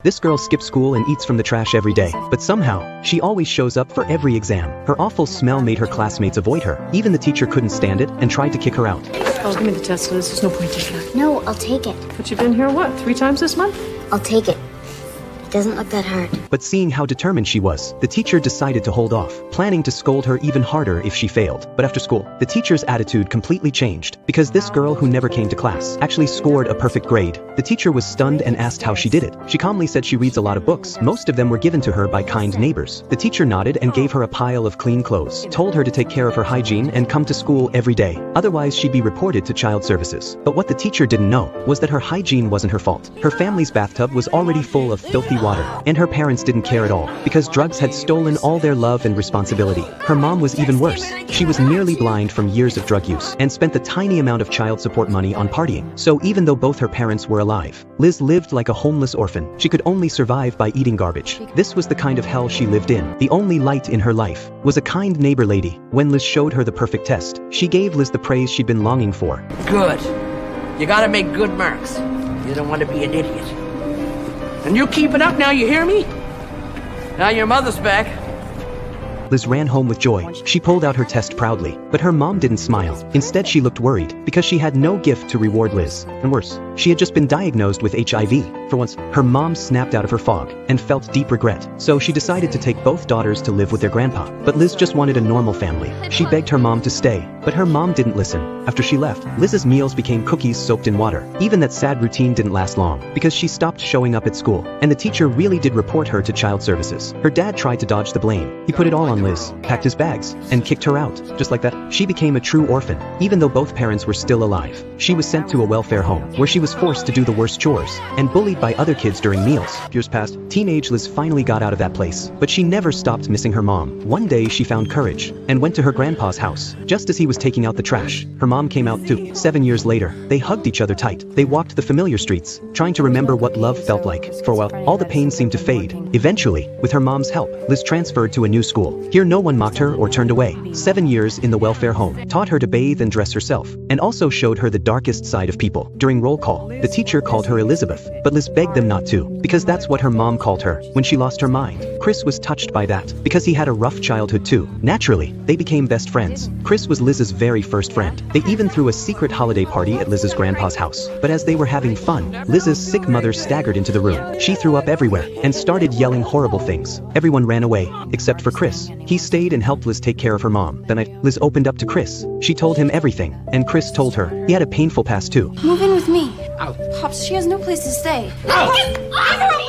This girl skips school and eats from the trash every day, but somehow, she always shows up for every exam. Her awful smell made her classmates avoid her. Even the teacher couldn't stand it and tried to kick her out. Oh, give me the test, Liz. There's no point taking it. No, I'll take it. But you've been here, what, 3 times this month? I'll take it. It doesn't look that hard. But seeing how determined she was, the teacher decided to hold off, planning to scold her even harder if she failed. But after school, the teacher's attitude completely changed, because this girl who never came to class actually scored a perfect grade. The teacher was stunned and asked how she did it. She calmly said she reads a lot of books. Most of them were given to her by kind neighbors. The teacher nodded and gave her a pile of clean clothes, told her to take care of her hygiene and come to school every day. Otherwise, she'd be reported to child services. But what the teacher didn't know was that her hygiene wasn't her fault. Her family's bathtub was already full of filthy water, and her parents didn't care at all, because drugs had stolen all their love and responsibility. Her mom was even worse. She was nearly blind from years of drug use, and spent the tiny amount of child support money on partying. So even though both her parents were alive, Liz lived like a homeless orphan. She could only survive by eating garbage. This was the kind of hell she lived in. The only light in her life was a kind neighbor lady. When Liz showed her the perfect test, she gave Liz the praise she'd been longing for. Good. You gotta make good marks. You don't want to be an idiot. And you keep it up now, you hear me? Now your mother's back. Liz ran home with joy. She pulled out her test proudly, but her mom didn't smile. Instead, she looked worried, because she had no gift to reward Liz. And worse, she had just been diagnosed with HIV. For once, her mom snapped out of her fog and felt deep regret. So she decided to take both daughters to live with their grandpa. But Liz just wanted a normal family. She begged her mom to stay, but her mom didn't listen. After she left, Liz's meals became cookies soaked in water. Even that sad routine didn't last long, because she stopped showing up at school, and the teacher really did report her to child services. Her dad tried to dodge the blame. He put it all on Liz, packed his bags, and kicked her out. Just like that, she became a true orphan, even though both parents were still alive. She was sent to a welfare home, where she was forced to do the worst chores, and bullied by other kids during meals. Years passed, teenage Liz finally got out of that place, but she never stopped missing her mom. One day she found courage, and went to her grandpa's house. Just as he was taking out the trash, her mom came out too. 7 years later, they hugged each other tight. They walked the familiar streets, trying to remember what love felt like. For a while, all the pain seemed to fade. Eventually, with her mom's help, Liz transferred to a new school. Here no one mocked her or turned away. 7 years in the welfare home taught her to bathe and dress herself, and also showed her the darkest side of people. During roll call, the teacher called her Elizabeth, but Liz begged them not to, because that's what her mom called her when she lost her mind. Chris was touched by that, because he had a rough childhood too. Naturally, they became best friends. Chris was Liz's very first friend. They even threw a secret holiday party at Liz's grandpa's house. But as they were having fun, Liz's sick mother staggered into the room. She threw up everywhere, and started yelling horrible things. Everyone ran away, except for Chris. He stayed and helped Liz take care of her mom. That night, Liz opened up to Chris. She told him everything, and Chris told her he had a painful past too. Move in with me. Out. Pops, she has no place to stay. Out.